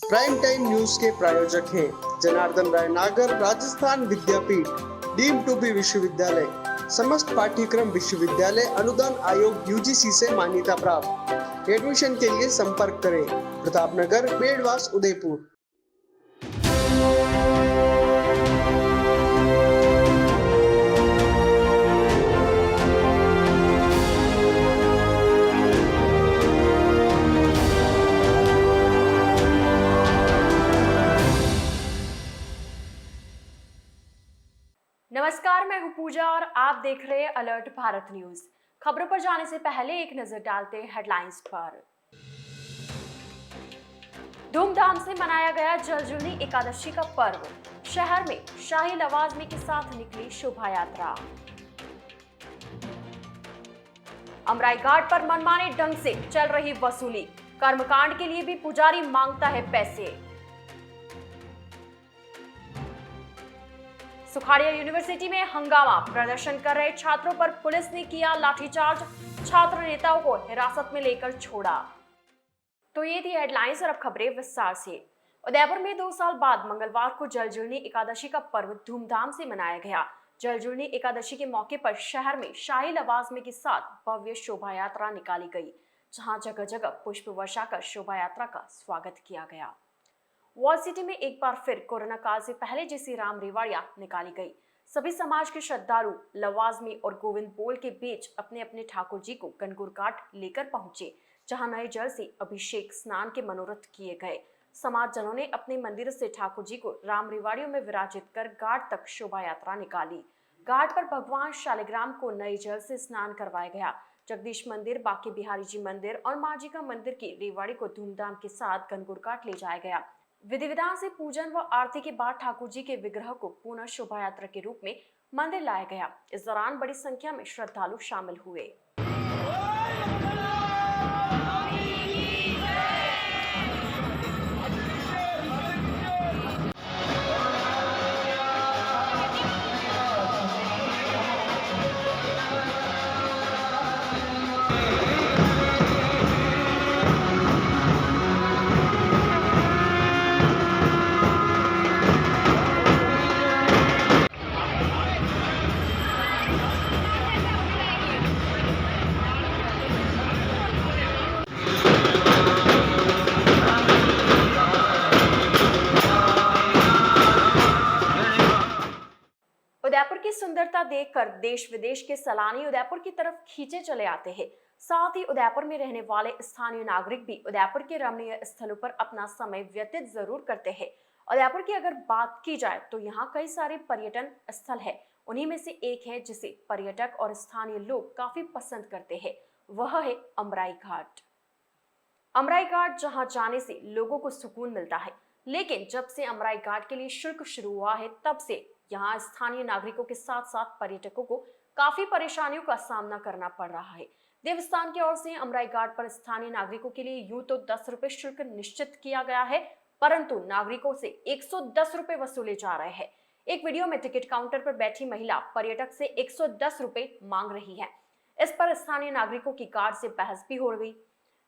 Prime time news के प्रायोजक हैं जनार्दन राय नागर, राजस्थान विद्यापीठ, डीम्ड टू बी विश्वविद्यालय, समस्त पाठ्यक्रम विश्वविद्यालय अनुदान आयोग यूजीसी से मान्यता प्राप्त। एडमिशन के लिए संपर्क करें प्रतापनगर, बेड़वास, उदयपुर। नमस्कार, मैं हूं पूजा और आप देख रहे हैं अलर्ट भारत न्यूज। खबरों पर जाने से पहले एक नजर डालते हैं हेडलाइंस पर। धूमधाम से मनाया गया जलजूनी एकादशी का पर्व। शहर में शाही लवाजमे के साथ निकली शोभा यात्रा। अमराई घाट पर मनमाने ढंग से चल रही वसूली। कर्मकांड के लिए भी पुजारी मांगता है पैसे। सुखाड़िया यूनिवर्सिटी में हंगामा, प्रदर्शन कर रहे छात्रों पर पुलिस ने किया लाठीचार्ज। छात्र नेताओं को हिरासत में लेकर छोड़ा। तो ये थी हेडलाइंस और अब खबरें विस्तार से। उदयपुर में 2 साल बाद मंगलवार को जलजूनी एकादशी का पर्व धूमधाम से मनाया गया। जलजूनी एकादशी के मौके पर शहर में शाही लवाजमे के साथ भव्य शोभा यात्रा निकाली गई, जहां जगह जगह पुष्प वर्षा कर शोभा यात्रा का स्वागत किया गया। वॉल सिटी में एक बार फिर कोरोना काल से पहले जैसी राम रेवाड़ियां निकाली गई। सभी समाज के श्रद्धालु लवाजमी और गोविंद बोल के बीच अपने अपने ठाकुर जी को गणगौर घाट लेकर पहुंचे, जहां नए जल से अभिषेक स्नान के मनोरथ किए गए। समाज जनों ने अपने मंदिर से ठाकुर जी को राम रेवाड़ियों में विराजित कर घाट तक शोभा यात्रा निकाली। घाट पर भगवान शालिग्राम को नए जल से स्नान करवाया गया। जगदीश मंदिर, बांके बिहारी जी मंदिर और माँ जी का मंदिर की रेवाड़ी को धूमधाम के साथ गणगौर घाट ले जाया गया। विधि विधान से पूजन व आरती के बाद ठाकुर जी के विग्रह को पुनः शोभा यात्रा के रूप में मंदिर लाया गया। इस दौरान बड़ी संख्या में श्रद्धालु शामिल हुए। उदयपुर की सुंदरता देखकर देश विदेश के सैलानी उदयपुर की तरफ खींचे चले आते हैं। साथ ही उदयपुर में रहने वाले स्थानीय नागरिक भी उदयपुर के रमणीय स्थलों पर अपना समय व्यतीत जरूर करते हैं। उदयपुर की अगर बात की जाए तो यहाँ कई सारे पर्यटन स्थल है। उन्हीं में से एक है जिसे पर्यटक और स्थानीय लोग काफी पसंद करते हैं, वह है अमराई घाट। अमराई घाट जहाँ जाने से लोगों को सुकून मिलता है, लेकिन जब से अमराई घाट के लिए शुल्क शुरू हुआ है तब से यहाँ स्थानीय नागरिकों के साथ साथ पर्यटकों को काफी परेशानियों का सामना करना पड़ रहा है। देवस्थान की ओर से अमराई घाट पर स्थानीय नागरिकों के लिए यूं तो 10 रुपए शुल्क निश्चित किया गया है, परंतु नागरिकों से 110 रुपए वसूले जा रहे हैं। एक वीडियो में टिकट काउंटर पर बैठी महिला पर्यटक से 110 रुपए मांग रही है। इस पर स्थानीय नागरिकों की गार्ड से बहस भी हो गई।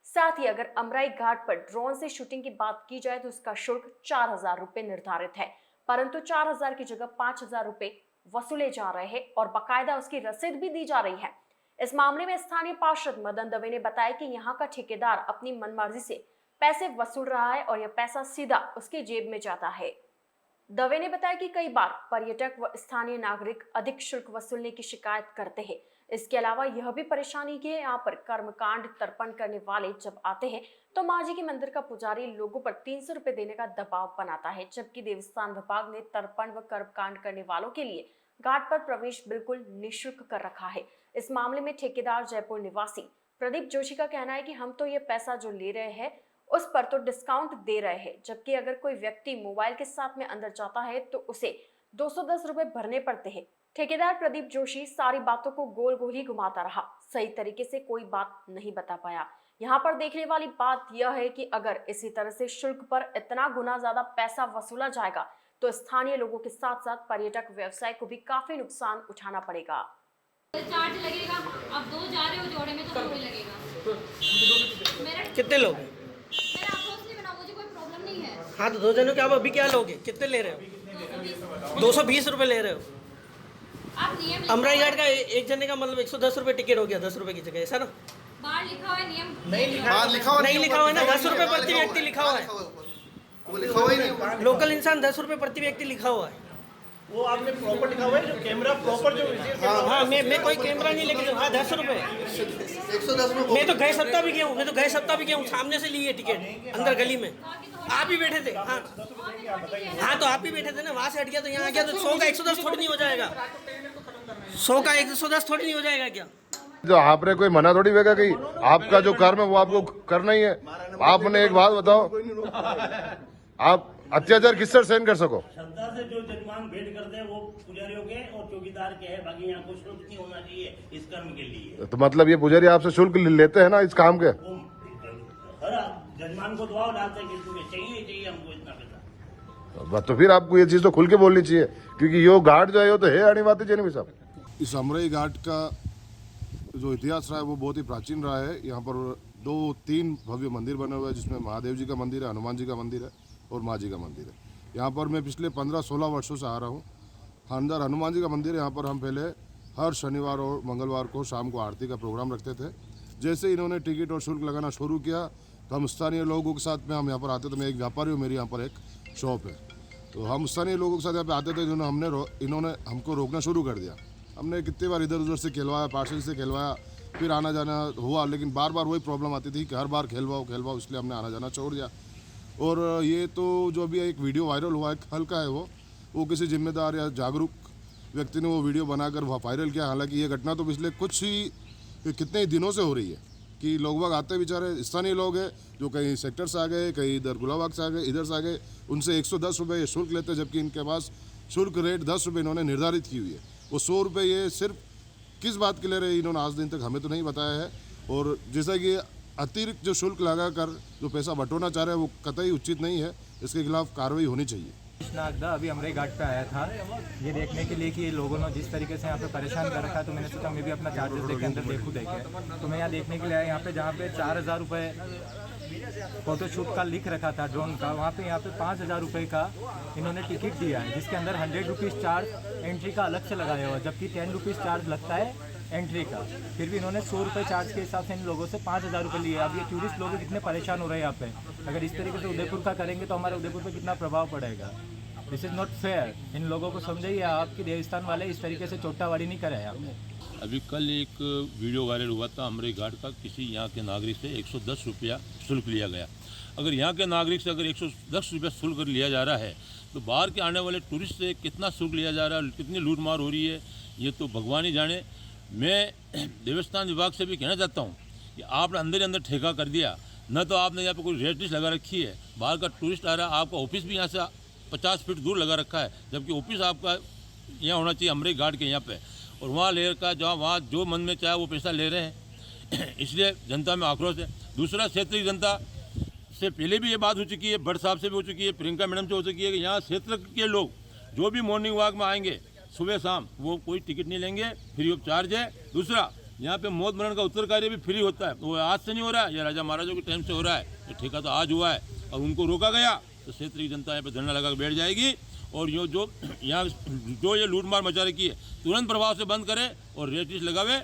साथ ही अगर अमराई घाट पर ड्रोन से शूटिंग की बात की जाए तो उसका शुल्क 4000 रुपए निर्धारित है, परंतु 4000 की जगह 5000 रुपए वसूले जा रहे हैं और बाकायदा उसकी रसीद भी दी जा रही है। इस मामले में स्थानीय पार्षद मदन दवे ने बताया कि यहाँ का ठेकेदार अपनी मनमर्जी से पैसे वसूल रहा है और यह पैसा सीधा उसकी जेब में जाता है। दवे ने बताया कि कई बार पर्यटक व स्थानीय नागरिक अधिक शुल्क वसूलने की शिकायत करते हैं। इसके अलावा यह भी परेशानी की है, यहाँ पर कर्मकांड तर्पण करने वाले जब आते हैं तो माँ जी के मंदिर का पुजारी लोगों पर 300 रुपए देने का दबाव बनाता है, जबकि देवस्थान विभाग ने तर्पण व कर्मकांड करने वालों के लिए घाट पर प्रवेश बिल्कुल निःशुल्क कर रखा है। इस मामले में ठेकेदार जयपुर निवासी प्रदीप जोशी का कहना है कि हम तो ये पैसा जो ले रहे हैं उस पर तो डिस्काउंट दे रहे हैं, जबकि अगर कोई व्यक्ति मोबाइल के साथ में अंदर जाता है तो उसे 210 रुपए भरने पड़ते हैं। ठेकेदार प्रदीप जोशी सारी बातों को गोल गोल ही घुमाता रहा, सही तरीके से कोई बात नहीं बता पाया। यहाँ पर देखने वाली बात यह है कि अगर इसी तरह से शुल्क पर इतना गुना ज्यादा पैसा वसूला जाएगा तो स्थानीय लोगों के साथ साथ पर्यटक व्यवसाय को भी काफी नुकसान उठाना पड़ेगा। चार्ज लगेगा, अब 2 जा रहे हो जोड़े में तो 2 लगेगा। कितने लोग? मेरा अप्रोच नहीं बना, मुझे कोई प्रॉब्लम नहीं है। हाँ तो 2 जनों के आप अभी क्या लोगे, कितने ले रहे हो? 220 रुपये ले रहे हो। आप नियम अमराई घाट का एक जने का मतलब 110 रुपये टिकट हो गया, 10 रुपये की जगह, ऐसा ना? बाहर लिखा हुआ है नियम नहीं लिखा बाहर लिखा हुआ नहीं नहीं, लिखा हुआ है ना, ऊपर 10 रुपये प्रति व्यक्ति लिखा हुआ है। वो लिखा हुआ ही नहीं ऊपर। लोकल इंसान 10 रुपये प्रति व्यक्ति लिखा हुआ है। वो आपने प्रॉपर लिखा हुआ है, जो कैमरा प्रॉपर जो हाँ मैं कोई कैमरा नहीं लेके, हाँ 10 रुपये। 110 में मैं तो गए सप्ताह भी गया हूँ, सामने से ली है टिकट अंदर गली में। आप ही बैठे थे। हाँ तो आप ही बैठे थे ना, वहाँ से हट गया तो यहाँ आ गया, तो 100 का 110 थोड़ी नहीं हो जाएगा, 100 का 110 थोड़ी नहीं हो जाएगा क्या? जो आपने कोई मना थोड़ी होगा कि आपका जो कर्म है वो आपको करना ही है। आपने एक बात बताओ, आप अत्याचार किस तरह सहन कर सको? श्रद्धा से जो जजमान भेंट करते हैं वो पुजारियों के और चौकीदार के हैं, बाकी यहाँ कुछ शुल्क नहीं होना चाहिए इस कर्म के लिए। तो मतलब ये पुजारी आपसे शुल्क लेते हैं ना इस काम के? वो हर जजमान को दबाव डालते हैं कि तुम्हें चाहिए हमको इतना पैसा। तो फिर आपको ये चीज तो खुल के बोलनी चाहिए, क्योंकि यो घाट जो है वो तो है आने बातें जेने भी साहब। इस अमराई घाट का जो इतिहास रहा है वो बहुत ही प्राचीन रहा है। यहाँ पर 2-3 भव्य मंदिर बने हुए हैं, जिसमें महादेव जी का मंदिर है, हनुमान जी का मंदिर है और माँ जी का मंदिर है। यहाँ पर मैं पिछले 15-16 वर्षों से आ रहा हूँ। अंदर हनुमान जी का मंदिर है, यहाँ पर हम पहले हर शनिवार और मंगलवार को शाम को आरती का प्रोग्राम रखते थे। जैसे इन्होंने टिकट और शुल्क लगाना शुरू किया तो हम स्थानीय लोगों के साथ में हम यहाँ पर आते थे। मैं एक व्यापारी हूँ, मेरी यहाँ पर एक शॉप है, तो हम स्थानीय लोगों के साथ यहाँ पे आते थे। इन्होंने हमको रोकना शुरू कर दिया। हमने कितनी बार इधर उधर से खिलवाया, पार्सल से खिलवाया, फिर आना जाना हुआ, लेकिन बार बार वही प्रॉब्लम आती थी कि हर बार खिलवाओ, इसलिए हमने आना जाना छोड़ दिया। और ये तो जो अभी एक वीडियो वायरल हुआ है हल्का है, वो किसी जिम्मेदार या जागरूक व्यक्ति ने वो वीडियो बनाकर वायरल किया। हालांकि ये घटना तो पिछले कितने ही दिनों से हो रही है कि लोग बाग आते बेचारे स्थानीय लोग हैं जो कहीं सेक्टर से आ गए, कहीं इधर गुलाबाग से आ गए, इधर से आ गए, उनसे 110 रुपये शुल्क लेते, जबकि इनके पास शुल्क रेट 10 रुपये इन्होंने निर्धारित की हुई है। वो 100 रुपये ये सिर्फ किस बात के ले रहे इन्होंने आज दिन तक हमें तो नहीं बताया है। और जैसा कि अतिरिक्त जो शुल्क लगाकर जो पैसा बटोरना चाह रहे हैं वो कतई उचित नहीं है, इसके खिलाफ कार्रवाई होनी चाहिए। नागदा अभी अमराई घाट पे आया था ये देखने के लिए कि ये लोगों ने जिस तरीके से यहाँ पे परेशान कर रखा है, तो मैंने सोचा मैं भी अपना चार्जेस देके अंदर देखे। तो मैं यहाँ देखने के लिए आया, यहाँ पे जहाँ पे 4000 रुपये फोटोशूट का लिख रखा था ड्रोन का, वहाँ पे यहाँ पे 5000 रुपये का इन्होंने टिकट दिया है, जिसके अंदर 100 रुपीज़ चार्ज एंट्री का अलग से लगाया हुआ है, जबकि 10 रुपीज़ चार्ज लगता है एंट्री का। फिर भी इन्होंने 100 रुपये चार्ज के हिसाब से इन लोगों से 5000 रुपये लिए। अब ये टूरिस्ट लोग कितने परेशान हो रहे हैं यहाँ पे। अगर इस तरीके से उदयपुर का करेंगे तो हमारे उदयपुर पे कितना प्रभाव पड़ेगा। This is not fair. इन लोगों को समझाइए आपकी देवस्थान वाले इस तरीके से चोटावाड़ी नहीं कराए आपने। अभी कल एक वीडियो वायरल हुआ था अमराई घाट का, किसी यहाँ के नागरिक से 110 रुपया शुल्क लिया गया। अगर यहाँ के नागरिक से अगर 110 रुपया शुल्क लिया जा रहा है तो बाहर के आने वाले टूरिस्ट से कितना शुल्क लिया जा रहा है, कितनी लूटमार हो रही है, ये तो भगवान ही जाने। मैं देवस्थान विभाग से भी कहना चाहता हूँ कि आपने अंदर ठेका कर दिया, न तो आपने यहाँ पे कोई रेट लिस्ट लगा रखी है। बाहर का टूरिस्ट आ रहा है, आपका ऑफिस भी यहाँ से 50 फीट दूर लगा रखा है, जबकि ऑफिस आपका यहाँ होना चाहिए अमराई घाट के यहाँ पे, और वहाँ ले रखा है जहाँ वहाँ जो मन में चाहे वो पैसा ले रहे हैं। इसलिए जनता में आक्रोश है। दूसरा, क्षेत्रीय जनता से पहले भी ये बात हो चुकी है, भट्ट साहब से भी हो चुकी है, प्रियंका मैडम से हो चुकी है कि यहाँ क्षेत्र के लोग जो भी मॉर्निंग वॉक में आएंगे सुबह शाम वो कोई टिकट नहीं लेंगे, फ्री ऑफ चार्ज है। दूसरा, यहाँ पे मौत मरण का उत्तर कार्य भी फ्री होता है, वो आज से नहीं हो रहा है, ये राजा महाराजों के टाइम से हो रहा है। ये ठेका तो आज हुआ है और उनको रोका गया तो क्षेत्र की जनता यहाँ पे धरना लगा बैठ जाएगी और ये जो ये लूटमार मचा रखी है तुरंत प्रभाव से बंद करे और रेट लिस्ट लगावे।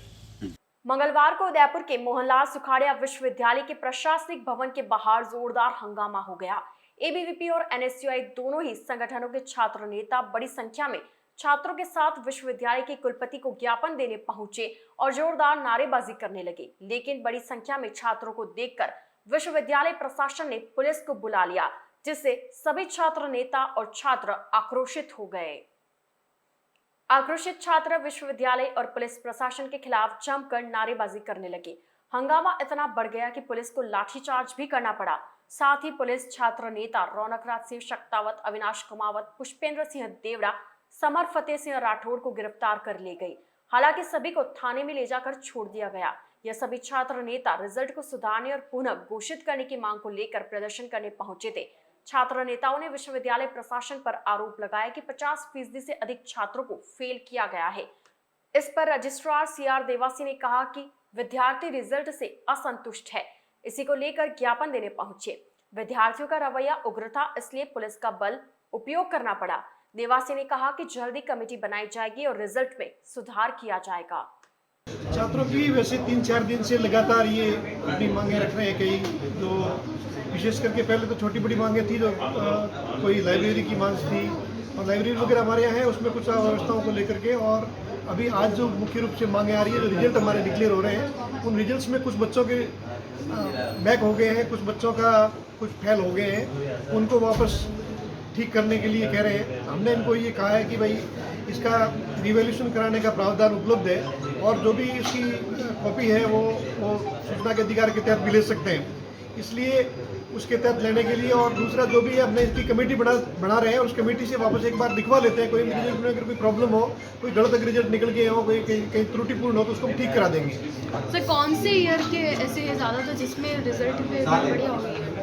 मंगलवार को उदयपुर के मोहनलाल सुखाड़िया विश्वविद्यालय के प्रशासनिक भवन के बाहर जोरदार हंगामा हो गया। एबीवीपी और एनएसयूआई दोनों ही संगठनों के छात्र नेता बड़ी संख्या में छात्रों के साथ विश्वविद्यालय के कुलपति को ज्ञापन देने पहुंचे और जोरदार नारेबाजी करने लगे, लेकिन बड़ी संख्या में छात्रों को देखकर विश्वविद्यालय प्रशासन ने पुलिस को बुला लिया, जिससे सभी छात्र नेता और छात्र आक्रोशित हो गए। आक्रोशित छात्र विश्वविद्यालय और पुलिस प्रशासन के खिलाफ जमकर नारेबाजी करने लगे। हंगामा इतना बढ़ गया कि पुलिस को लाठीचार्ज भी करना पड़ा। साथ ही पुलिस छात्र नेता रौनक राज सिंह शक्तावत, अविनाश कुमावत, पुष्पेंद्र सिंह देवड़ा, समर फतेह सिंह राठौड़ को गिरफ्तार कर ले गई। हालांकि सभी को थाने में ले जाकर छोड़ दिया गया। यह सभी छात्र नेता रिजल्ट को सुधारने और पुनः घोषित करने की मांग को लेकर प्रदर्शन करने पहुंचे थे। छात्र नेताओं ने विश्वविद्यालय प्रशासन पर आरोप लगाया कि 50% से अधिक छात्रों को फेल किया गया है। इस पर रजिस्ट्रार सीआर देवासी ने कहा कि विद्यार्थी रिजल्ट से असंतुष्ट है, इसी को लेकर ज्ञापन देने पहुंचे। विद्यार्थियों का रवैया उग्र था, इसलिए पुलिस का बल उपयोग करना पड़ा। देवासी ने कहा कि जल्दी कमेटी बनाई जाएगी और रिजल्ट में सुधार किया जाएगा। छात्रों की वैसे 3-4 दिन से लगातार ये अपनी मांगें रख रहे हैं। कई जो विशेष करके पहले तो छोटी बड़ी मांगें थी, जो कोई लाइब्रेरी की मांग थी और लाइब्रेरी वगैरह हमारे यहाँ है, उसमें कुछ अव्यवस्थाओं को लेकर के। और अभी आज जो मुख्य रूप से मांगें आ रही है, जो रिजल्ट हमारे डिक्लेयर हो रहे हैं, उन रिजल्ट्स में कुछ बच्चों के बैक हो गए हैं, कुछ बच्चों का कुछ फेल हो गए हैं, उनको वापस ठीक करने के लिए कह रहे हैं। हमने इनको ये कहा है कि भाई इसका रिवैल्यूएशन कराने का प्रावधान उपलब्ध है और जो भी इसकी कॉपी है वो सूचना के अधिकार के तहत भी ले सकते हैं, इसलिए उसके तहत लेने के लिए। और दूसरा जो भी है, हमने इसकी कमेटी बना रहे हैं, उस कमेटी से वापस एक बार दिखवा लेते हैं। कोई रिजल्ट में अगर कोई प्रॉब्लम हो, कोई गलत रिजल्ट निकल गए हो, कोई कहीं त्रुटिपूर्ण हो, तो उसको हम ठीक करा देंगे। सर कौन से ईयर के ऐसे ज़्यादा था जिसमें रिजल्ट पे बढ़िया हो गई?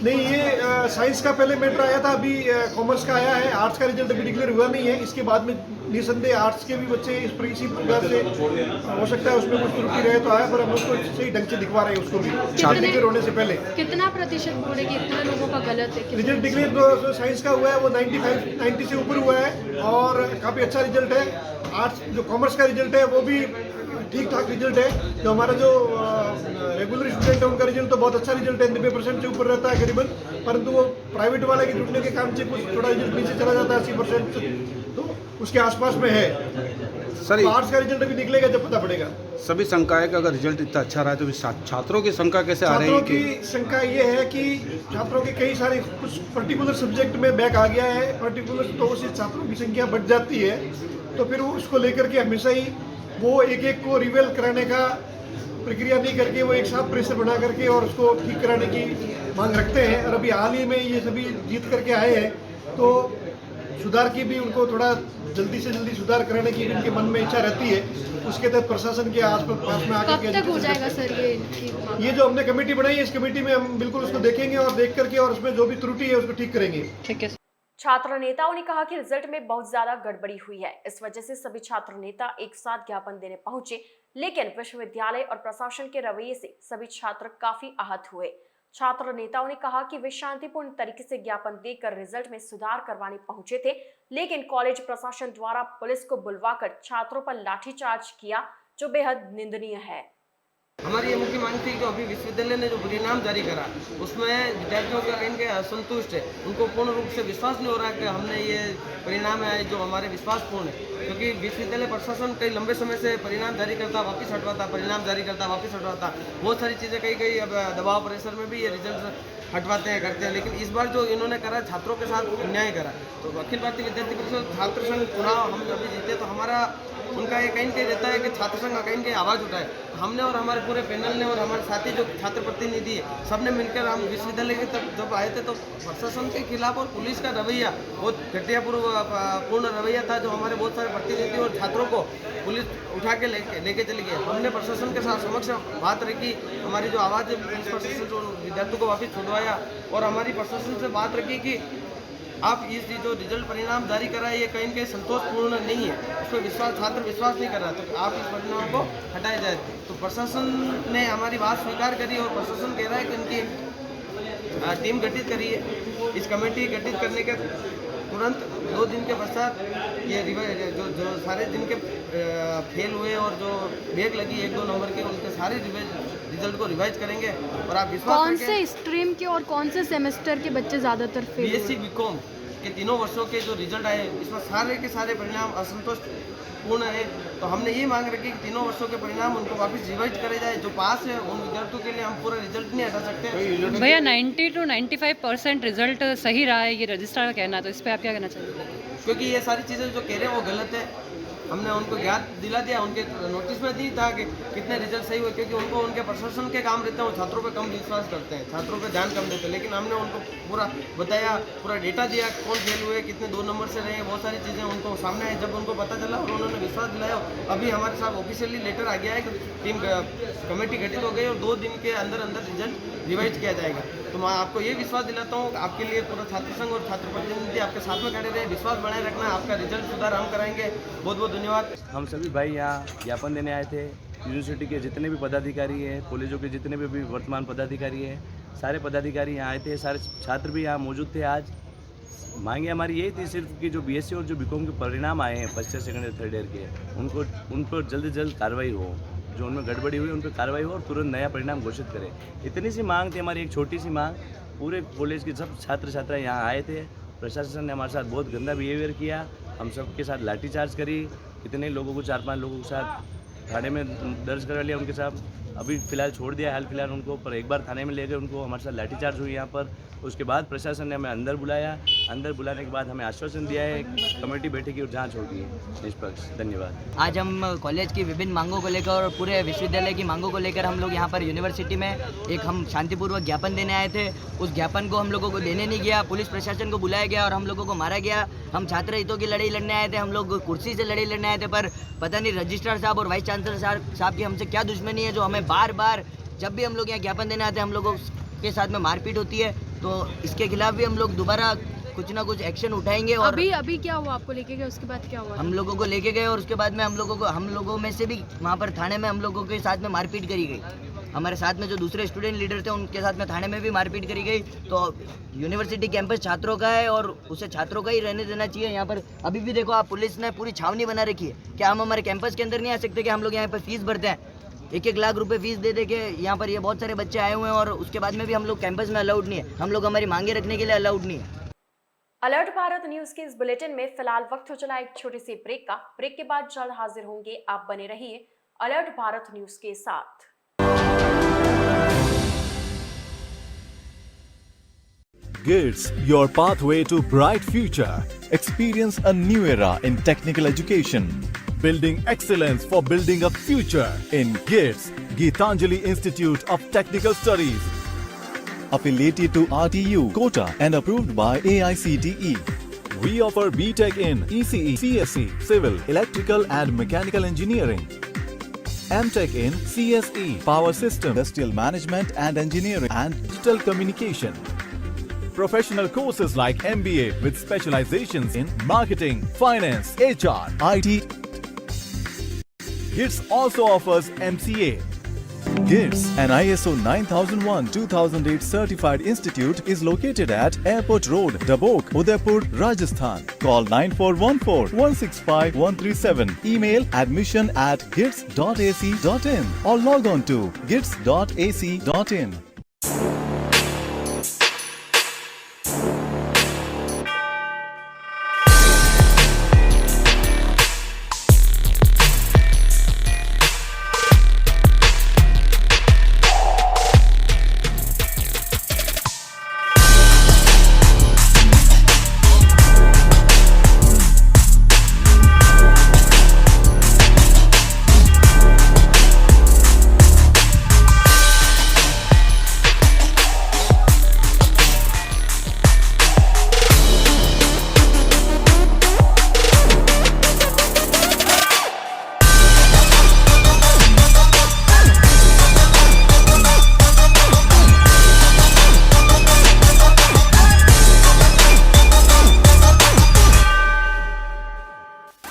नहीं, ये साइंस का पहले मैटर आया था, अभी कॉमर्स का आया है। आर्ट्स का रिजल्ट अभी डिक्लेयर हुआ नहीं है। इसके बाद में निसंदेह आर्ट्स के भी बच्चे इसी प्रकार से हो सकता है उसमें कुछ त्रुटि रहे तो आया, पर हम उसको सही ढंग से दिखवा रहे हैं उसको भी डिक्लेयर होने से पहले। कितना प्रतिशत बोले कि इतने लोगों का गलत है? रिजल्ट डिक्लेयर जो साइंस का हुआ है वो 90 से ऊपर हुआ है और काफ़ी अच्छा रिजल्ट है। आर्ट्स जो कॉमर्स का रिजल्ट है वो भी ठीक ठाक रिजल्ट है। जो हमारा जो रेगुलर स्टूडेंट है उनका रिजल्ट तो बहुत अच्छा रिजल्ट है, 90% से ऊपर रहता है करीबन, परंतु वो प्राइवेट वाले के जुटने के काम से कुछ थोड़ा रिजल्ट नीचे चला जाता है, 80% तो उसके आसपास में है। सर तो आर्ट्स का रिजल्ट अभी निकलेगा जब पता पड़ेगा। सभी शंका है कि अगर रिजल्ट इतना अच्छा रहा है तो छात्रों की शंका कैसे आ रही है? छात्रों की शंका ये है कि छात्रों के कई सारे कुछ पर्टिकुलर सब्जेक्ट में बैक आ गया है, पर्टिकुलर तो उससे छात्रों की संख्या बढ़ जाती है, तो फिर उसको लेकर के हमेशा ही वो एक को रिवेल कराने का प्रक्रिया नहीं करके वो एक साथ प्रेशर बना करके और उसको ठीक कराने की मांग रखते हैं। और अभी हाल ही में ये सभी जीत करके आए हैं, तो सुधार की भी उनको थोड़ा जल्दी से जल्दी सुधार कराने की उनके मन में इच्छा रहती है। उसके तहत प्रशासन के पास में आकर कब तक हो जाएगा सर ये जो हमने कमेटी बनाई है, इस कमेटी में हम बिल्कुल उसको देखेंगे और देख करके और उसमें जो भी त्रुटि है उसको ठीक करेंगे। ठीक है। छात्र नेताओं ने कहा कि रिजल्ट में बहुत ज्यादा गड़बड़ी हुई है, इस वजह से सभी छात्र नेता एक साथ ज्ञापन देने पहुंचे, लेकिन विश्वविद्यालय और प्रशासन के रवैये से सभी छात्र काफी आहत हुए। छात्र नेताओं ने कहा कि वे शांतिपूर्ण तरीके से ज्ञापन देकर रिजल्ट में सुधार करवाने पहुंचे थे, लेकिन कॉलेज प्रशासन द्वारा पुलिस को बुलवाकर छात्रों पर लाठीचार्ज किया, जो बेहद निंदनीय है। हमारी ये मुख्य मांग थी कि अभी विश्वविद्यालय ने जो परिणाम जारी करा उसमें विद्यार्थियों का इनके असंतुष्ट है, उनको पूर्ण रूप से विश्वास नहीं हो रहा कि हमने ये परिणाम है जो हमारे विश्वासपूर्ण है, क्योंकि विश्वविद्यालय प्रशासन कई लंबे समय से परिणाम जारी करता वापस हटवाता, परिणाम जारी करता वापस हटवाता, बहुत सारी चीज़ें कई अब दबाव प्रेशर में भी ये रिजल्ट हटवाते हैं करते हैं। लेकिन इस बार जो इन्होंने करा छात्रों के साथ अन्याय करा, तो अखिल भारतीय विद्यार्थी परिषद छात्र संघ चुनाव हम अभी जीते तो हमारा उनका ये कहीं रहता है कि छात्र संघ कहीं के आवाज़ उठाए। हमने और हमारे पूरे पैनल ने और हमारे साथी जो छात्र प्रतिनिधि है सबने मिलकर हम विश्वविद्यालय के तब जब आए थे तो प्रशासन के खिलाफ और पुलिस का रवैया बहुत घटियापूर्ण रवैया था, जो हमारे बहुत सारे प्रतिनिधि और छात्रों को पुलिस उठा के लेके चली गई। हमने प्रशासन के साथ समक्ष बात रखी, हमारी जो आवाज़ है पुलिस प्रशासन जो विद्यार्थियों को वापस छुड़वाया और हमारी प्रशासन से बात रखी कि आप इस जो रिजल्ट परिणाम जारी करा है ये कहीं के संतोषपूर्ण नहीं है, उसमें छात्र विश्वास नहीं कर रहा, तो आप इस परिणाम को हटाया जाए। तो प्रशासन ने हमारी बात स्वीकार करी और प्रशासन कह रहा है कि उनकी टीम गठित करी है। इस कमेटी गठित करने के तुरंत 2 दिन के पश्चात ये जो सारे दिन के फेल हुए और जो बैक लगी 1-2 नंबर के उनके सारे रिजल्ट को रिवाइज करेंगे। और आप विश्वास कौन से स्ट्रीम के और कौन से सेमेस्टर के बच्चे ज़्यादातर फेल? BSc BCom के तीनों वर्षों के जो रिजल्ट आए इसमें सारे के सारे परिणाम असंतोषपूर्ण है, तो हमने ये मांग रखी कि तीनों वर्षों के परिणाम उनको वापस रिवाइज करे जाए। जो पास है उन विद्यार्थियों के लिए हम पूरा रिजल्ट नहीं हटा सकते। भैया 90 to 95% रिजल्ट सही रहा है, ये रजिस्ट्रार का कहना है, तो इस पर आप क्या कहना चाहिए? क्योंकि ये सारी चीज़ें जो कह रहे हैं वो गलत है। हमने उनको ज्ञात दिला दिया, उनके नोटिस में दी था कि कितने रिजल्ट सही हुए, क्योंकि उनको उनके प्रशासन के काम रहते हैं, वो छात्रों पे कम विश्वास करते हैं, छात्रों पे ध्यान कम देते हैं। लेकिन हमने उनको पूरा बताया, पूरा डेटा दिया, कौन फेल हुए, कितने 2 नंबर से रहे, बहुत सारी चीज़ें उनको सामने आई। जब उनको पता चला और उन्होंने विश्वास दिलाया, अभी हमारे साथ ऑफिशियली लेटर आ गया है कि टीम कमेटी गठित हो गई और 2 दिन के अंदर रिजल्ट रिवाइज किया जाएगा। तो मैं आपको ये विश्वास दिलाता हूँ आपके लिए पूरा छात्र संघ और छात्र प्रतिनिधि आपके साथ में खड़े रहे, विश्वास बनाए रखना, आपका रिजल्ट सुधार हम कराएंगे। बहुत बहुत धन्यवाद। हम सभी भाई यहाँ ज्ञापन देने आए थे। यूनिवर्सिटी के जितने भी पदाधिकारी हैं, कॉलेजों के जितने भी वर्तमान पदाधिकारी हैं, सारे पदाधिकारी यहाँ आए थे, सारे छात्र भी यहाँ मौजूद थे। आज मांगे हमारी यही थी सिर्फ कि जो बीएससी और जो बीकॉम के परिणाम आए हैं first year, second year, third year के, उन पर जल्द से जल्द कार्रवाई हो, जो उनमें गड़बड़ी हुई उन पर कार्रवाई हो और तुरंत नया परिणाम घोषित करें। इतनी सी मांग थी हमारी, एक छोटी सी मांग। पूरे कॉलेज के सब छात्र छात्रा यहाँ आए थे। प्रशासन ने हमारे साथ बहुत गंदा बिहेवियर किया, हम सबके साथ लाठीचार्ज करी। कितने लोगों को, 4-5 लोगों के साथ थाने में दर्ज करा लिया उनके साथ। अभी फ़िलहाल छोड़ दिया हाल फिलहाल उनको, पर एक बार थाने में ले गए उनको। हमारे साथ लाठीचार्ज हुई यहाँ पर। उसके बाद प्रशासन ने हमें अंदर बुलाया। अंदर बुलाने के बाद हमें आश्वासन दिया है कमेटी बैठेगी और जांच होगी निष्पक्ष। धन्यवाद। आज हम कॉलेज की विभिन्न मांगों को लेकर और पूरे विश्वविद्यालय की मांगों को लेकर हम लोग यहाँ पर यूनिवर्सिटी में एक हम शांतिपूर्वक ज्ञापन देने आए थे। उस ज्ञापन को हम लोगों को देने नहीं गया, पुलिस प्रशासन को बुलाया गया और हम लोगों को मारा गया। हम छात्र हितों की लड़ाई लड़ने आए थे, हम लोग कुर्सी से लड़ाई लड़ने आए थे, पर पता नहीं रजिस्ट्रार साहब और वाइस चांसलर साहब की हमसे क्या दुश्मनी है, जो हमें बार बार जब भी हम लोग यहाँ ज्ञापन देने आते हैं हम लोगों के साथ में मारपीट होती है। तो इसके खिलाफ भी हम लोग दोबारा कुछ ना कुछ एक्शन उठाएंगे। और अभी क्या हुआ, आपको लेके गए, उसके बाद क्या हुआ? हम लोगों को लेके गए और उसके बाद में हम लोगों में से भी वहाँ पर थाने में हम लोगों के साथ में मारपीट करी गई। हमारे साथ में जो दूसरे स्टूडेंट लीडर थे उनके साथ में थाने में भी मारपीट करी गई। तो यूनिवर्सिटी कैंपस छात्रों का है और उसे छात्रों का ही रहने देना चाहिए। यहाँ पर अभी भी देखो आप, पुलिस ने पूरी छावनी बना रखी है। क्या हम हमारे कैंपस के अंदर नहीं आ सकते? कि हम लोग यहाँ पर फीस भरते हैं, 1-1 लाख रुपए फीस दे के यहाँ पर ये बहुत सारे बच्चे आए हुए हैं और उसके बाद में भी हम लोग कैंपस में अलाउड नहीं है। हम लोग हमारी मांगे रखने के लिए अलाउड नहीं है। अलर्ट भारत न्यूज के इस बुलेटिन में फिलहाल वक्त हो चला एक छोटी सी ब्रेक का। ब्रेक के बाद जल्द हाजिर होंगे, आप बने रहिए अलर्ट भारत न्यूज के साथ। GITS, your pathway to bright future. Experience a new era in technical education. Building excellence for building a future in GITS, Geetanjali Institute of Technical Studies. Affiliated to RTU, Kota and approved by AICTE. We offer BTech in ECE, CSE, Civil, Electrical and Mechanical Engineering. MTech in CSE, Power System, Industrial Management and Engineering and Digital Communication. Professional courses like MBA with specializations in marketing, finance, HR, IT. GITS also offers MCA. GITS, an ISO 9001-2008 certified institute, is located at Airport Road, Dabok, Udaipur, Rajasthan. Call 9414-165-137. Email admission@gits.ac.in or log on to gits.ac.in.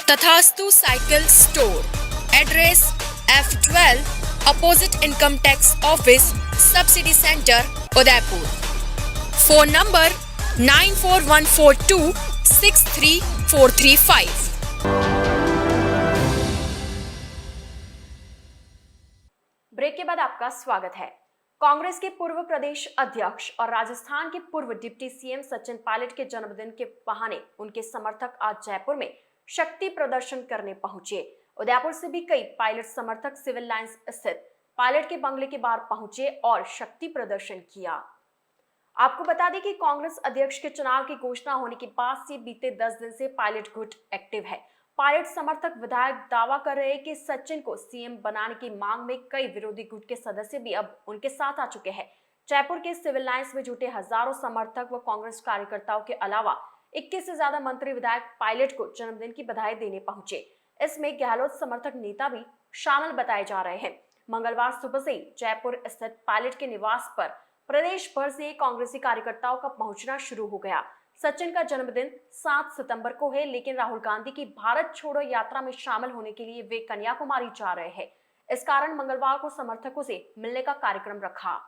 Tathastu cycle store, address F12 opposite income tax office, subsidy centre, Udaipur. Phone number 9414263435। Break के बाद आपका स्वागत है। कांग्रेस के पूर्व प्रदेश अध्यक्ष और राजस्थान के पूर्व डिप्टी सीएम सचिन पायलट के जन्मदिन के बहाने उनके समर्थक आज जयपुर में शक्ति प्रदर्शन करने पहुंचे। उदयपुर से भी कई पायलट समर्थक सिविल लाइंस स्थित पायलट के बंगले के बाहर पहुंचे और शक्ति प्रदर्शन किया। आपको बता दें कि कांग्रेस अध्यक्ष के चुनाव की घोषणा होने के बाद से बीते 10 दिन से पायलट गुट एक्टिव है। पायलट समर्थक विधायक दावा कर रहे हैं कि सचिन को सीएम बनाने की मांग में कई विरोधी गुट के सदस्य भी अब उनके साथ आ चुके हैं। जयपुर के सिविल लाइंस में जुटे हजारों समर्थक व कांग्रेस कार्यकर्ताओं के अलावा 21 से ज्यादा मंत्री विधायक पायलट को जन्मदिन की बधाई देने पहुंचे। इसमें गहलोत समर्थक नेता भी शामिल बताए जा रहे हैं। मंगलवार सुबह से ही जयपुर स्थित पायलट के निवास पर प्रदेश भर से कांग्रेसी कार्यकर्ताओं का पहुंचना शुरू हो गया। सचिन का जन्मदिन 7 सितंबर को है, लेकिन राहुल गांधी की भारत छोड़ो यात्रा में शामिल होने के लिए वे कन्याकुमारी जा रहे हैं। इस कारण मंगलवार को समर्थकों से मिलने का कार्यक्रम रखा।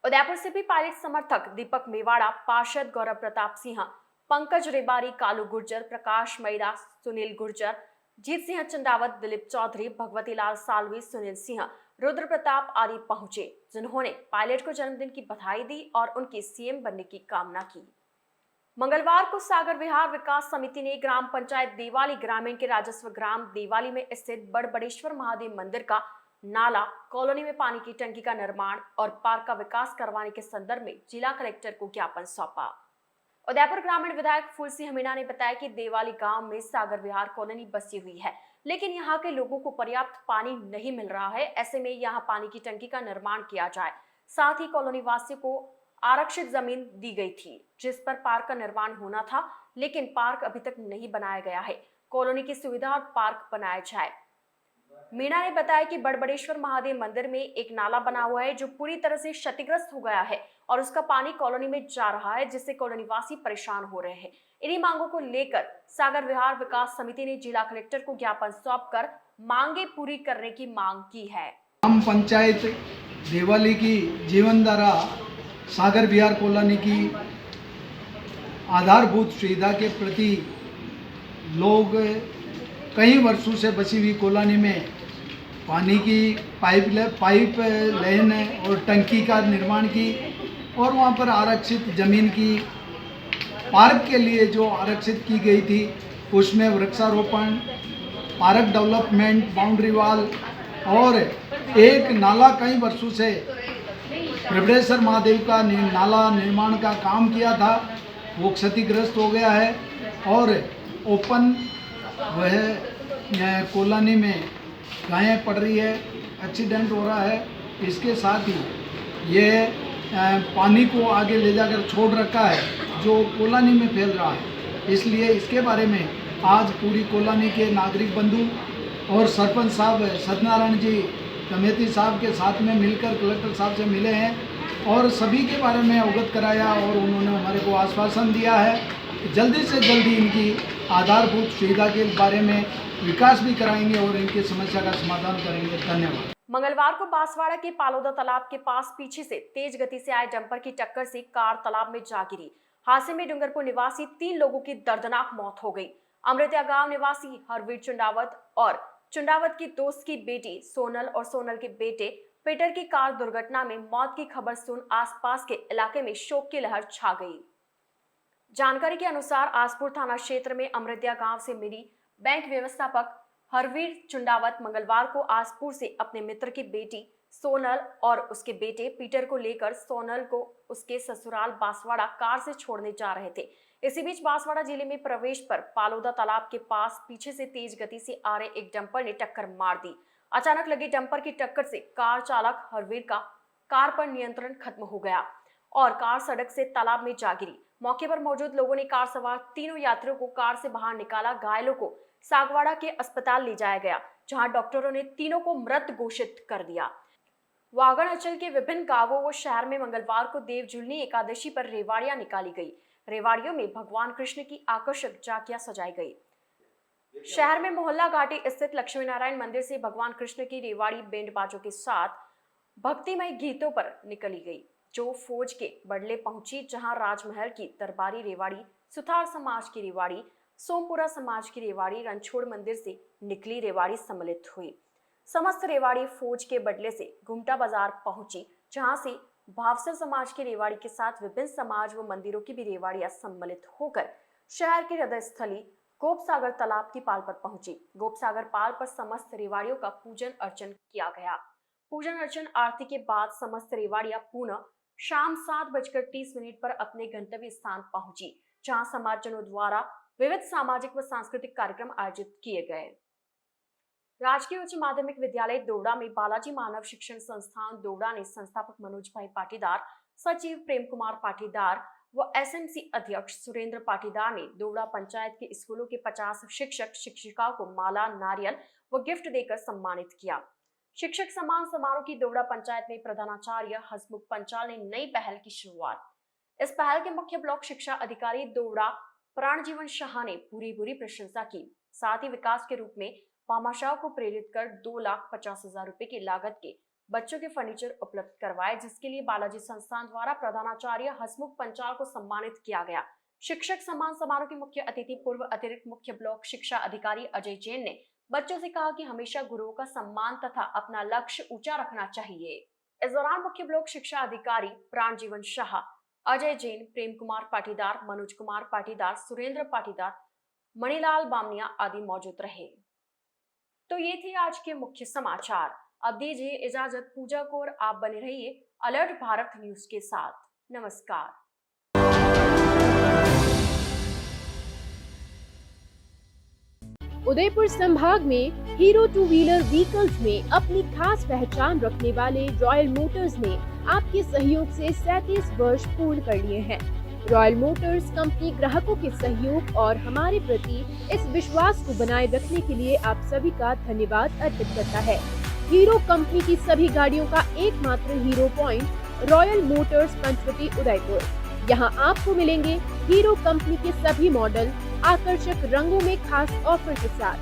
उदयपुर से भी पायलट समर्थक दीपक मेवाड़ा, पार्षद गौरव प्रताप सिंह, पंकज रेबारी, कालू गुर्जर, प्रकाश मैदा, सुनील गुर्जर, जीत सिंह चंदावत, दिलीप चौधरी, भगवती लाल सालवी, सुनील सिंह, रुद्र प्रताप आदि पहुंचे, जिन्होंने पायलट को जन्मदिन की बधाई दी और उनके सीएम बनने की कामना की। मंगलवार को सागर विहार विकास समिति ने ग्राम पंचायत देवाली ग्रामीण के राजस्व ग्राम देवाली में स्थित बड़बड़ेश्वर महादेव मंदिर का नाला, कॉलोनी में पानी की टंकी का निर्माण और पार्क का विकास करवाने के संदर्भ में जिला कलेक्टर को ज्ञापन सौंपा। उदयपुर ग्रामीण विधायक फूल सिंह मीणा ने बताया कि देवाली गांव में सागर विहार कॉलोनी बसी हुई है, लेकिन यहां के लोगों को पर्याप्त पानी नहीं मिल रहा है। ऐसे में यहां पानी की टंकी का निर्माण किया जाए। साथ ही कॉलोनी वासियों को आरक्षित जमीन दी गई थी जिस पर पार्क का निर्माण होना था, लेकिन पार्क अभी तक नहीं बनाया गया है। कॉलोनी की सुविधा और पार्क बनाया जाए। मीणा ने बताया कि बड़बड़ेश्वर महादेव मंदिर में एक नाला बना हुआ है जो पूरी तरह से क्षतिग्रस्त हो गया है और उसका पानी कॉलोनी में जा रहा है, जिससे कॉलोनी वासी परेशान हो रहे हैं। इन्हीं मांगों को लेकर सागर विहार विकास समिति ने जिला कलेक्टर को ज्ञापन सौंपकर मांगे पूरी करने की मांग की है। ग्राम पंचायत देवाली की जीवनधारा सागर विहार कॉलोनी की आधारभूत सुविधा के प्रति लोग कई वर्षों से बसी हुई कॉलोनी में पानी की पाइप लाइन और टंकी का निर्माण की और वहाँ पर आरक्षित ज़मीन की पार्क के लिए जो आरक्षित की गई थी उसमें वृक्षारोपण, पार्क डेवलपमेंट, बाउंड्री वॉल और एक नाला कई वर्षों से बड़बड़ेश्वर महादेव का नाला निर्माण का काम किया था, वो क्षतिग्रस्त हो गया है और ओपन वह कॉलोनी में गायें पड़ रही है, एक्सीडेंट हो रहा है। इसके साथ ही ये पानी को आगे ले जाकर छोड़ रखा है जो कॉलोनी में फैल रहा है। इसलिए इसके बारे में आज पूरी कॉलोनी के नागरिक बंधु और सरपंच साहब सत्यनारायण जी कमेटी साहब के साथ में मिलकर कलेक्टर साहब से मिले हैं और सभी के बारे में अवगत कराया और उन्होंने हमारे को आश्वासन दिया है कि जल्दी से जल्दी इनकी आधारभूत सुविधा के बारे में विकास भी कराएंगे और इनकी समस्या का समाधान करेंगे। धन्यवाद। मंगलवार को बांसवाड़ा के पालोदा तालाब के पास पीछे से तेज गति से आए डंपर की टक्कर से कार तालाब में जा गिरी। हादसे में डूंगरपुर निवासी 3 लोगों की दर्दनाक मौत हो गई। अमृतिया गांव निवासी हरवीर चुंडावत और चुंडावत की दोस्त की बेटी सोनल और सोनल के बेटे पीटर की कार दुर्घटना में मौत की खबर सुन आसपास के इलाके में शोक की लहर छा गई। जानकारी के अनुसार आसपुर थाना क्षेत्र में अमृतिया गांव से मिली बैंक व्यवस्थापक हरवीर चुंडावत मंगलवार को आसपुर से अपने मित्र की बेटी सोनल और उसके बेटे पीटर को लेकर सोनल को उसके ससुराल बांसवाड़ा कार से छोड़ने जा रहे थे। इसी बीच बांसवाड़ा जिले में प्रवेश पर पालोदा तालाब के पास पीछे से तेज गति से आ रहे एक डंपर ने टक्कर मार दी। अचानक लगी डंपर की टक्कर से कार चालक हरवीर का कार पर नियंत्रण खत्म हो गया और कार सड़क से तालाब में जा गिरी। मौके पर मौजूद लोगों ने कार सवार 3 यात्रियों को कार से बाहर निकाला। घायलों को सागवाड़ा के अस्पताल ले जाया गया, जहां डॉक्टरों ने तीनों को मृत घोषित कर दिया। वागड़ अंचल के विभिन्न गांवों व शहर में मंगलवार को देवजुलनी एकादशी पर रेवाड़ियां निकाली गई। रेवाड़ियों में भगवान कृष्ण की आकर्षक झांकियां सजाई गई। शहर में मोहल्ला घाटी स्थित लक्ष्मी नारायण मंदिर से भगवान कृष्ण की रेवाड़ी बैंड बाजों के साथ भक्तिमय गीतों पर निकली गई, जो फौज के बडले पहुंची, जहां राजमहल की दरबारी रेवाड़ी, सुथार समाज की रेवाड़ी, सोमपुरा समाज की रेवाड़ी, रणछोड़ मंदिर से निकली रेवाड़ी सम्मिलित हुई। समस्त रेवाड़ी फौज के बदले से घुमटा बाजार पहुंची, जहां से भावसर समाज की रेवाड़ी के साथ विभिन्न समाज व मंदिरों की भी रेवाड़ियां सम्मिलित होकर शहर की हृदय स्थली गोपसागर तालाब की पाल पर पहुंची। गोपसागर पाल पर समस्त रेवाड़ियों का पूजन अर्चन किया गया। पूजन अर्चन आरती के बाद समस्त रेवाड़ियां पुनः शाम 7:30 पर अपने गंतव्य स्थान पहुंची, जहां समाजजनों द्वारा विविध सामाजिक व सांस्कृतिक कार्यक्रम आयोजित किए गए। राजकीय उच्च माध्यमिक विद्यालय दोड़ा में बालाजी मानव शिक्षण संस्थान दोड़ा ने संस्थापक मनोज भाई पाटीदार, सचिव प्रेम कुमार पाटीदार व एसएमसी अध्यक्ष सुरेंद्र पाटीदार ने दोड़ा पंचायत के स्कूलों के 50 शिक्षक शिक्षिकाओं को माला, नारियल व गिफ्ट देकर सम्मानित किया। शिक्षक सम्मान समारोह की दोड़ा पंचायत में प्रधानाचार्य हसमुख पंचाल ने नई पहल की शुरुआत। इस पहल के मुख्य ब्लॉक शिक्षा अधिकारी दोड़ा प्राणजीवन शाह ने पूरी प्रशंसा की। साथ ही विकास के रूप में भामाशाह को प्रेरित कर 2,50,000 रुपए की लागत के बच्चों के फर्नीचर उपलब्ध करवाए, जिसके लिए बालाजी संस्थान द्वारा प्रधानाचार्य हसमुख पंचाल को सम्मानित किया गया। शिक्षक सम्मान समारोह के मुख्य अतिथि पूर्व अतिरिक्त मुख्य ब्लॉक शिक्षा अधिकारी अजय जैन ने बच्चों से कहा कि हमेशा गुरुओं का सम्मान तथा अपना लक्ष्य ऊंचा रखना चाहिए। इस दौरान मुख्य ब्लॉक शिक्षा अधिकारी प्राण जीवन शाह, अजय जैन, प्रेम कुमार पाटीदार, मनोज कुमार पाटीदार, सुरेंद्र पाटीदार, मणिलाल बामनिया आदि मौजूद रहे। तो ये थे आज के मुख्य समाचार। अब दीजिए इजाजत पूजा को, और आप बने रहिए अलर्ट भारत न्यूज के साथ। नमस्कार। उदयपुर संभाग में हीरो टू व्हीलर व्हीकल्स में अपनी खास पहचान रखने वाले रॉयल मोटर्स ने आपके सहयोग से 37 वर्ष पूर्ण कर लिए हैं। रॉयल मोटर्स कंपनी ग्राहकों के सहयोग और हमारे प्रति इस विश्वास को बनाए रखने के लिए आप सभी का धन्यवाद अर्पित करता है। हीरो कंपनी की सभी गाड़ियों का एकमात्र Hero point royal motors Panchvati Udaipur. यहाँ आपको मिलेंगे हीरो कंपनी के सभी मॉडल आकर्षक रंगों में खास ऑफर के साथ।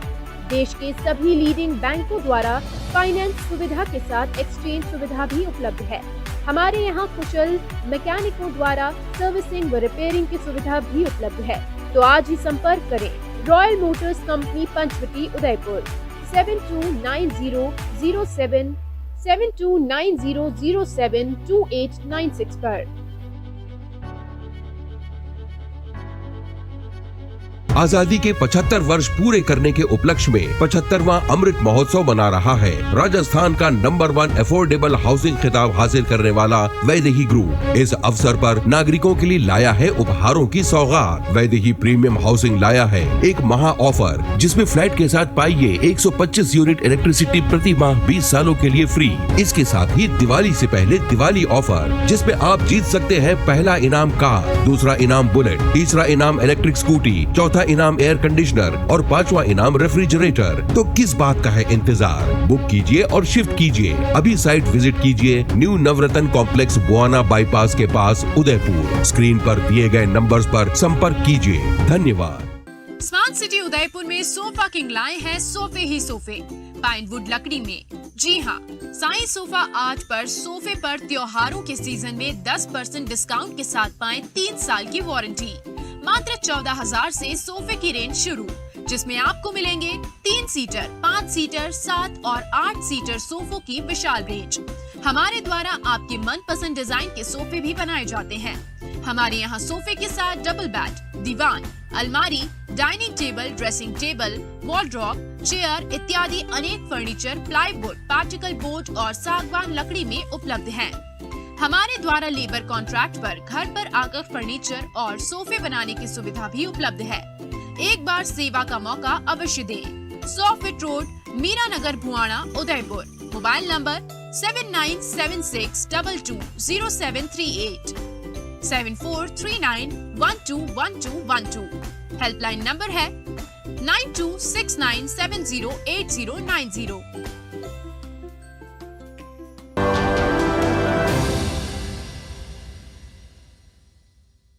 देश के सभी लीडिंग बैंकों द्वारा फाइनेंस सुविधा के साथ एक्सचेंज सुविधा भी उपलब्ध है। हमारे यहाँ कुशल मैकेनिकों द्वारा सर्विसिंग व रिपेयरिंग की सुविधा भी उपलब्ध है। तो आज ही संपर्क करें Royal Motors company Panchvati Udaipur 7290072896 पर। आजादी के 75 वर्ष पूरे करने के उपलक्ष्य में 75वां अमृत महोत्सव मना रहा है। राजस्थान का नंबर 1 अफोर्डेबल हाउसिंग खिताब हासिल करने वाला वैदेही ग्रुप इस अवसर पर नागरिकों के लिए लाया है उपहारों की सौगात। वैदेही प्रीमियम हाउसिंग लाया है एक महा ऑफर, जिसमें फ्लैट के साथ पाइए 125 यूनिट इलेक्ट्रिसिटी प्रति माह 20 सालों के लिए फ्री। इसके साथ ही दिवाली से पहले दिवाली ऑफर, जिसमें आप जीत सकते हैं पहला इनाम कार, दूसरा इनाम बुलेट, तीसरा इनाम इलेक्ट्रिक स्कूटी, चौथा इनाम एयर कंडीशनर और 5वां इनाम रेफ्रिजरेटर। तो किस बात का है इंतजार? बुक कीजिए और शिफ्ट कीजिए। अभी साइट विजिट कीजिए न्यू नवरत्न कॉम्प्लेक्स, बुआना बाईपास के पास, उदयपुर। स्क्रीन पर दिए गए नंबर्स पर संपर्क कीजिए। धन्यवाद। स्मार्ट सिटी उदयपुर में सोफा किंग लाए हैं सोफे ही सोफे, पाइनवुड लकड़ी में। जी हाँ, साईं सोफा आर्ट पर सोफे पर त्योहारों के सीजन में 10% डिस्काउंट के साथ पाएं 3 साल की वारंटी। मात्र 14,000 से सोफे की रेंज शुरू, जिसमें आपको मिलेंगे 3 सीटर, 5 सीटर, 7 और 8 सीटर सोफों की विशाल रेंज। हमारे द्वारा आपके मनपसंद डिजाइन के सोफे भी बनाए जाते हैं। हमारे यहाँ सोफे के साथ डबल बेड, दीवान, अलमारी, dining table, dressing table, wardrobe, chair इत्यादि अनेक फर्नीचर प्लाईवुड, पार्टिकल बोर्ड और सागवान लकड़ी में उपलब्ध हैं। हमारे द्वारा लेबर कॉन्ट्रैक्ट पर घर पर आकर फर्नीचर और सोफे बनाने की सुविधा भी उपलब्ध है। एक बार सेवा का मौका अवश्य दें। 100 feet road, Meera Nagar, Bhuana, Udaipur. Mobile number 7976220738 7439121212। Helpline number है 9269708090।